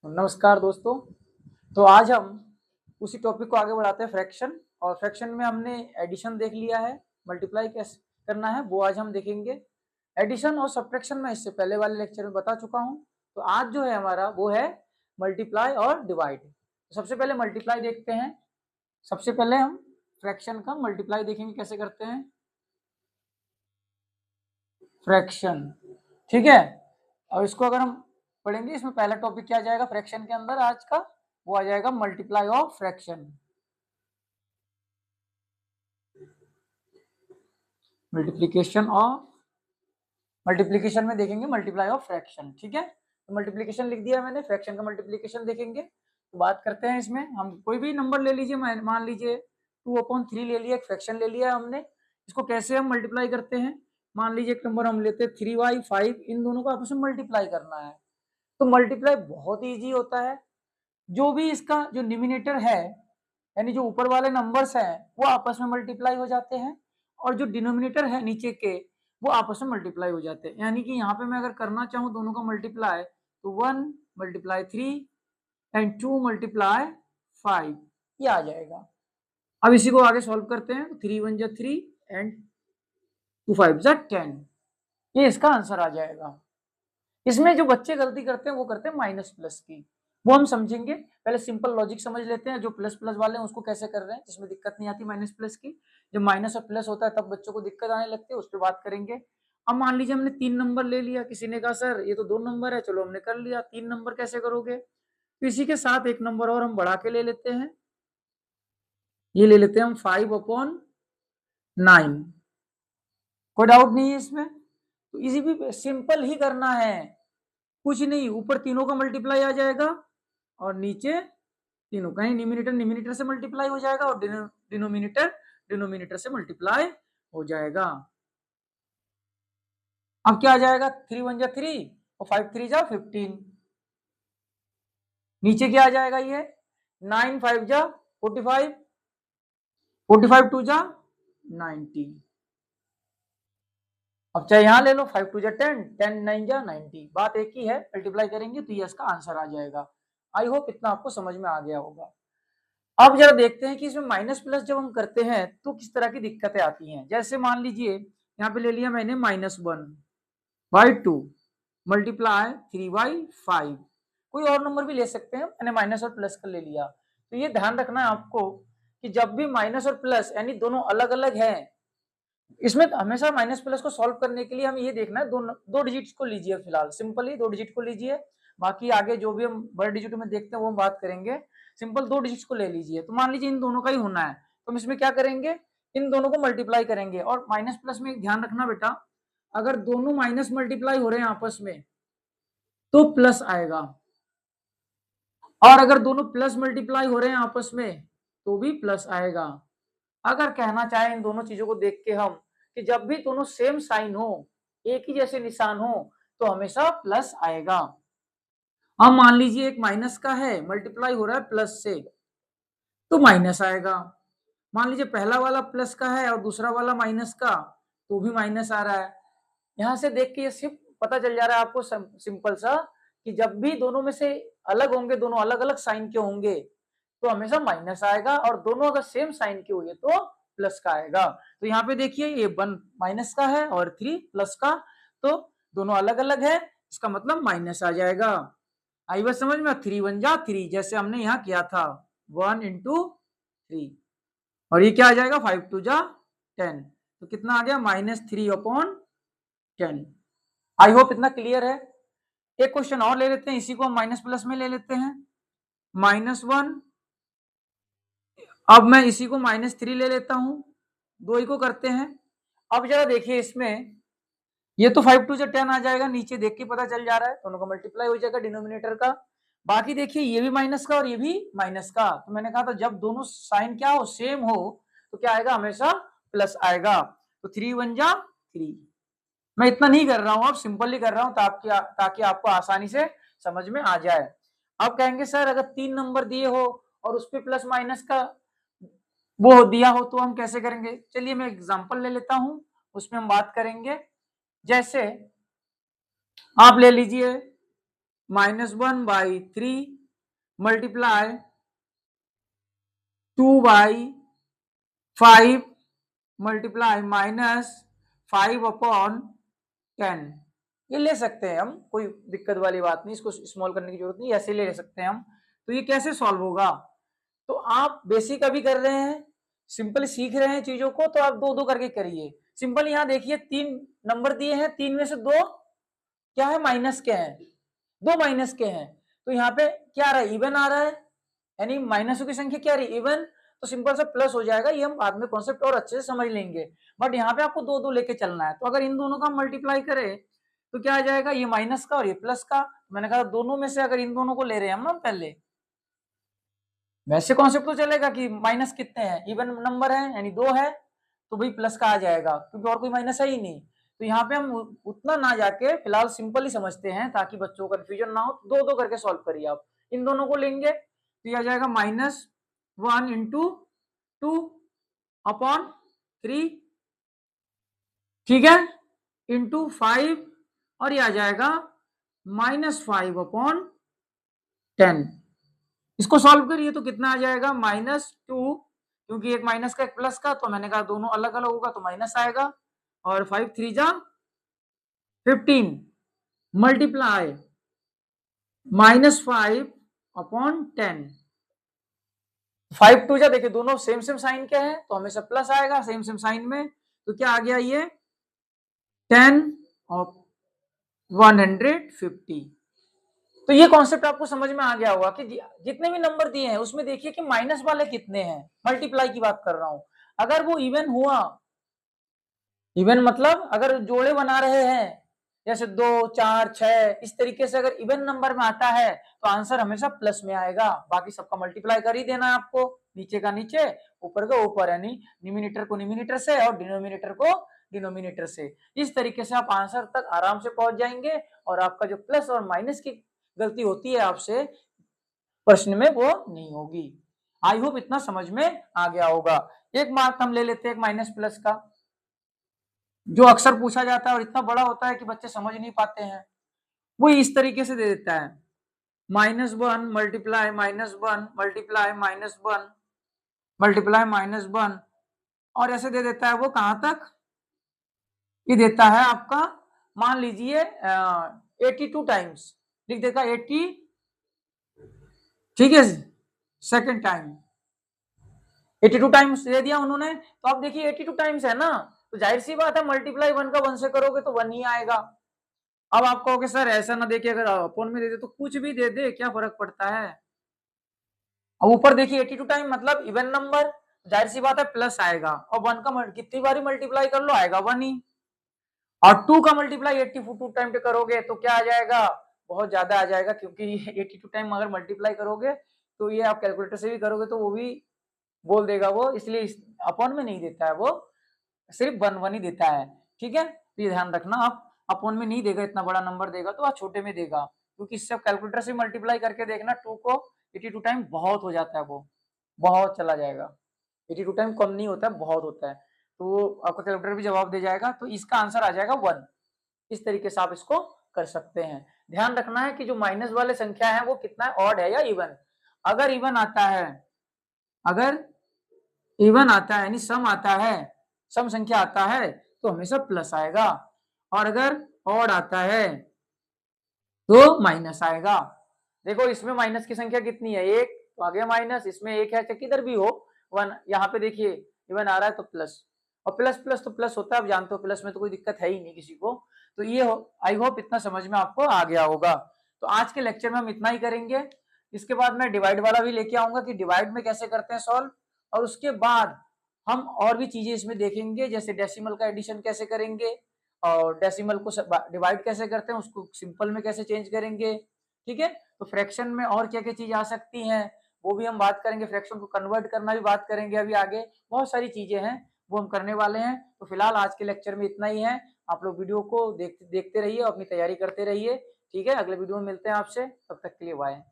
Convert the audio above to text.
नमस्कार दोस्तों। तो आज हम उसी टॉपिक को आगे बढ़ाते हैं, फ्रैक्शन। और फ्रैक्शन में हमने एडिशन देख लिया है, मल्टीप्लाई कैसे करना है वो आज हम देखेंगे। एडिशन और सब्ट्रैक्शन में इससे पहले वाले लेक्चर में बता चुका हूं। तो आज जो है हमारा वो है मल्टीप्लाई और डिवाइड। तो सबसे पहले मल्टीप्लाई देखते हैं। सबसे पहले हम फ्रैक्शन का मल्टीप्लाई देखेंगे कैसे करते हैं, फ्रैक्शन। ठीक है, और इसको अगर हम पढ़ेंगे, इसमें पहला टॉपिक क्या आ जाएगा फ्रैक्शन के अंदर आज का, वो आ जाएगा multiply of fraction. Multiplication of, multiplication में देखेंगे मल्टीप्लाई ऑफ फ्रैक्शन। ठीक है, तो मल्टीप्लीकेशन लिख दिया मैंने, फ्रैक्शन का मल्टीप्लीकेशन देखेंगे। तो बात करते हैं इसमें, हम कोई भी नंबर ले लीजिए, मान लीजिए 2/3 ले लिया, एक फ्रैक्शन ले लिया हमने। इसको कैसे हम मल्टीप्लाई करते हैं, मान लीजिए एक नंबर हम लेते हैं 3y 5, इन दोनों को आपस में मल्टीप्लाई करना है। तो मल्टीप्लाई बहुत ईजी होता है। जो भी इसका जो डिनोमिनेटर है, यानी जो ऊपर वाले नंबर्स हैं वो आपस में मल्टीप्लाई हो जाते हैं, और जो डिनोमिनेटर है नीचे के वो आपस में मल्टीप्लाई हो जाते हैं। यानी कि यहाँ पे मैं अगर करना चाहूँ दोनों का मल्टीप्लाई, तो 1 मल्टीप्लाई 3 एंड 2 मल्टीप्लाई 5 ये आ जाएगा। अब इसी को आगे सॉल्व करते हैं, 3 1 जा 3 एंड 2 5 जा 10, ये इसका आंसर आ जाएगा। इसमें जो बच्चे गलती करते हैं वो करते हैं माइनस प्लस की, वो हम समझेंगे। पहले सिंपल लॉजिक समझ लेते हैं, जो प्लस प्लस वाले हैं उसको कैसे कर रहे हैं, जिसमें दिक्कत नहीं आती माइनस प्लस की। जब माइनस और प्लस होता है तब बच्चों को दिक्कत आने लगती है, उस पर बात करेंगे। अब मान लीजिए हमने 3 नंबर ले लिया, किसी ने कहा सर ये तो 2 नंबर है, चलो हमने कर लिया। 3 नंबर कैसे करोगे, तो इसी के साथ एक नंबर और हम बढ़ा के ले लेते हैं, ये ले लेते हैं हम 5/9। कोई डाउट नहीं है इसमें, तो इसी भी सिंपल ही करना है, कुछ नहीं। ऊपर तीनों का मल्टीप्लाई आ जाएगा और नीचे तीनों का ही न्यूमिनेटर न्यूमिनेटर से मल्टीप्लाई हो जाएगा, और डिनोमिनेटर डिनोमिनेटर से मल्टीप्लाई हो जाएगा। अब क्या आ जाएगा, 3 1 जा 3 और 5 3 जा 15। नीचे क्या आ जाएगा, ये 9 5 जा 45, 45 2 जा 90। अब चाहे यहां ले लो, 5 2 जा 10, 10 9 जा 90, बात एक ही है। मल्टीप्लाई करेंगे तो ये इसका आंसर आ जाएगा। आई होप इतना आपको समझ में आ गया होगा। अब जरा देखते हैं कि इसमें माइनस प्लस जब हम करते हैं तो किस तरह की दिक्कतें आती हैं। जैसे मान लीजिए यहाँ पे ले लिया मैंने -1/2 मल्टीप्लाई 3/5। कोई और नंबर भी ले सकते हैं, मैंने माइनस और प्लस का ले लिया। तो ये ध्यान रखना है आपको कि जब भी माइनस और प्लस यानी दोनों अलग अलग हैं, इसमें हमेशा माइनस प्लस को सॉल्व करने के लिए हमें ये देखना है, दो डिजिट्स को लीजिए, फिलहाल सिंपली 2 डिजिट को लीजिए। बाकी आगे जो भी हम बड़े डिजिट में देखते हैं वो हम बात करेंगे। सिंपल 2 डिजिट्स को ले लीजिए। तो मान लीजिए इन दोनों का ही होना है, तो हम इसमें क्या करेंगे, इन दोनों को मल्टीप्लाई करेंगे। और माइनस प्लस में ध्यान रखना बेटा, अगर दोनों माइनस मल्टीप्लाई हो रहे हैं आपस में तो प्लस आएगा, और अगर दोनों प्लस मल्टीप्लाई हो रहे हैं आपस में तो भी प्लस आएगा। अगर कहना चाहें इन दोनों चीजों को देख के हम कि जब भी दोनों सेम साइन हो, एक ही जैसे निशान हो, तो हमेशा प्लस आएगा। अब मान लीजिए एक माइनस का है, मल्टीप्लाई हो रहा है प्लस से, तो माइनस आएगा। मान लीजिए पहला वाला प्लस का है और दूसरा वाला माइनस का, तो भी माइनस आ रहा है। यहां से देख के ये सिर्फ पता चल जा रहा है आपको सिंपल सा, कि जब भी दोनों में से अलग होंगे, दोनों अलग अलग साइन के होंगे, तो हमेशा माइनस आएगा, और दोनों अगर सेम साइन के हुए तो प्लस का आएगा। तो यहाँ पे देखिए ये 1 माइनस का है और 3 प्लस का, तो दोनों अलग अलग है, इसका मतलब माइनस आ जाएगा। आई बात समझ में, 3 1 जा 3 जैसे हमने यहाँ किया था, 1 into 3, और ये क्या आ जाएगा 5 2 जा 10, तो कितना आ गया -3/10। आई होप इतना क्लियर है। एक क्वेश्चन और ले लेते हैं, इसी को हम माइनस प्लस में ले लेते हैं, -1। अब मैं इसी को -3 ले लेता हूं, दो ही को करते हैं। अब जरा देखिए इसमें, ये तो 5 2 जा 10 आ जाएगा, नीचे देख के पता चल जा रहा है, दोनों का मल्टीप्लाई हो जाएगा डिनोमिनेटर का। बाकी देखिए ये भी माइनस का और ये भी माइनस का, तो मैंने कहा था जब दोनों साइन क्या हो, सेम हो, तो क्या आएगा, हमेशा प्लस आएगा। तो 3 1 जा 3। मैं इतना नहीं कर रहा हूं, अब सिंपली कर रहा हूं ताकि आपको आसानी से समझ में आ जाए। अब कहेंगे सर अगर 3 नंबर दिए हो और उस पर प्लस माइनस का वो दिया हो तो हम कैसे करेंगे। चलिए मैं एग्जांपल ले लेता हूं, उसमें हम बात करेंगे। जैसे आप ले लीजिए -1/3 मल्टीप्लाई 2/5 मल्टीप्लाई -5/10। ये ले सकते हैं हम, कोई दिक्कत वाली बात नहीं, इसको स्मॉल करने की जरूरत नहीं, ऐसे ले सकते हैं हम। तो ये कैसे सॉल्व होगा? तो आप बेसिक अभी कर रहे हैं, सिंपल सीख रहे हैं चीजों को, तो आप दो दो करके करिए। सिंपल यहाँ देखिए 3 नंबर दिए हैं, 3 में से 2 क्या है, माइनस के हैं, 2 माइनस के हैं। तो यहाँ पे क्या आ रहा है, इवन आ रहा है, यानी माइनसों की संख्या क्या रही, इवन। तो सिंपल सा प्लस हो जाएगा, ये हम बाद में कॉन्सेप्ट और अच्छे से समझ लेंगे। बट यहाँ पे आपको दो दो लेके चलना है। तो अगर इन दोनों का मल्टीप्लाई करें तो क्या आ जाएगा, ये माइनस का और ये प्लस का। मैंने कहा दोनों में से अगर इन दोनों को ले रहे हैं हम ना पहले, वैसे कॉन्सेप्ट तो चलेगा कि माइनस कितने हैं, इवन नंबर है यानी 2 है, तो भाई प्लस का आ जाएगा, क्योंकि और कोई माइनस है ही नहीं। तो यहाँ पे हम उतना ना जाके फिलहाल सिंपल ही समझते हैं, ताकि बच्चों को कंफ्यूजन ना हो। दो दो करके सॉल्व करिए आप। इन दोनों को लेंगे तो ये आ जाएगा -1 इंटू 2/3, ठीक है, इंटू 5, और ये आ जाएगा -5/10। इसको सॉल्व करिए तो कितना आ जाएगा, -2, क्योंकि एक माइनस का एक प्लस का, तो मैंने कहा दोनों अलग अलग होगा तो माइनस आएगा, और 5 3 जा 15 मल्टीप्लाई -5/10। 5 2 जा, देखिए दोनों सेम सेम साइन के हैं तो हमेशा प्लस आएगा सेम सेम साइन में। तो क्या आ गया, ये 10 और 150। तो ये कॉन्सेप्ट आपको समझ में आ गया होगा कि जितने भी नंबर दिए हैं उसमें देखिए कि माइनस वाले कितने हैं, मल्टीप्लाई की बात कर रहा हूं। अगर वो इवन हुआ, इवन मतलब अगर जोड़े बना रहे हैं, जैसे 2 4 6 इस तरीके से अगर इवन नंबर में आता है तो आंसर हमेशा प्लस में आएगा। बाकी सबका मल्टीप्लाई कर ही देना है आपको, नीचे का नीचे ऊपर का ऊपर, यानी न्यूमिनेटर को न्यूमिनेटर से और डिनोमिनेटर को डिनोमिनेटर से। इस तरीके से आप आंसर तक आराम से पहुंच जाएंगे, और आपका जो प्लस और माइनस की गलती होती है आपसे प्रश्न में, वो नहीं होगी। आई होप इतना समझ में आ गया होगा। एक मार्क हम ले लेते हैं माइनस प्लस का, जो अक्सर पूछा जाता है और इतना बड़ा होता है कि बच्चे समझ नहीं पाते हैं। वो इस तरीके से दे देता है, -1 मल्टीप्लाई -1 मल्टीप्लाई -1 मल्टीप्लाई -1, और ऐसे दे देता है वो कहां तक, ये देता है आपका, मान लीजिए 82 टाइम्स लिख देगा, 80, ठीक है, सेकेंड टाइम 82 टाइम्स दे दिया उन्होंने। तो आप देखिए 82 टाइम्स है ना, तो जाहिर सी बात है मल्टीप्लाई 1 का 1 से करोगे तो 1 ही आएगा। अब आप कहोगे सर ऐसा ना देखिए, अगर अपॉन में दे दे तो कुछ भी दे दे, क्या फर्क पड़ता है। अब ऊपर देखिए 82 टाइम मतलब इवन नंबर, जाहिर सी बात है प्लस आएगा, और 1 का कितनी बारी मल्टीप्लाई कर लो आएगा 1 ही। और 2 का मल्टीप्लाई 82 टाइम पे करोगे तो क्या आ जाएगा, बहुत ज्यादा आ जाएगा, क्योंकि 82 टाइम अगर मल्टीप्लाई करोगे तो ये आप कैलकुलेटर से भी करोगे तो वो भी बोल देगा वो, इसलिए अपॉन में नहीं देता है, वो सिर्फ 1 1 ही देता है, ठीक है। तो ये ध्यान रखना, आप अपॉन में नहीं देगा, इतना बड़ा नंबर देगा तो आप छोटे में देगा, क्योंकि इससे कैलकुलेटर से मल्टीप्लाई करके देखना 2 को 82 टाइम बहुत हो जाता है, वो बहुत चला जाएगा। 82 टाइम कम नहीं होता है, बहुत होता है, तो आपका कैलकुलेटर भी जवाब दे जाएगा। तो इसका आंसर आ जाएगा 1। इस तरीके से आप इसको कर सकते हैं। ध्यान रखना है कि जो माइनस वाले संख्या है वो कितना है, ऑड है या इवन। अगर इवन आता है, अगर इवन आता है यानी सम आता है, सम संख्या आता है तो हमेशा प्लस आएगा, और अगर ऑड आता है तो माइनस आएगा। देखो इसमें माइनस की संख्या कितनी है, 1, तो आगे माइनस, इसमें 1 है, चाहे किधर भी हो 1, यहाँ पे देखिए इवन आ रहा है तो प्लस, और प्लस प्लस तो प्लस होता है, आप जानते हो प्लस में तो कोई दिक्कत है ही नहीं किसी को। तो ये आई होप इतना समझ में आपको आ गया होगा। तो आज के लेक्चर में हम इतना ही करेंगे। इसके बाद मैं डिवाइड वाला भी लेके आऊंगा कि डिवाइड में कैसे करते हैं सॉल्व, और उसके बाद हम और भी चीजें इसमें देखेंगे, जैसे डेसिमल का एडिशन कैसे करेंगे, और डेसिमल को डिवाइड कैसे करते हैं उसको सिंपल में कैसे चेंज करेंगे, ठीक है। तो फ्रैक्शन में और क्या क्या चीज आ सकती हैं वो भी हम बात करेंगे, फ्रैक्शन को कन्वर्ट करना भी बात करेंगे, अभी आगे बहुत सारी चीजें हैं वो हम करने वाले हैं। तो फिलहाल आज के लेक्चर में इतना ही है। आप लोग वीडियो को देखते रहिए और अपनी तैयारी करते रहिए, ठीक है। अगले वीडियो में मिलते हैं आपसे, तब तक के लिए बाय।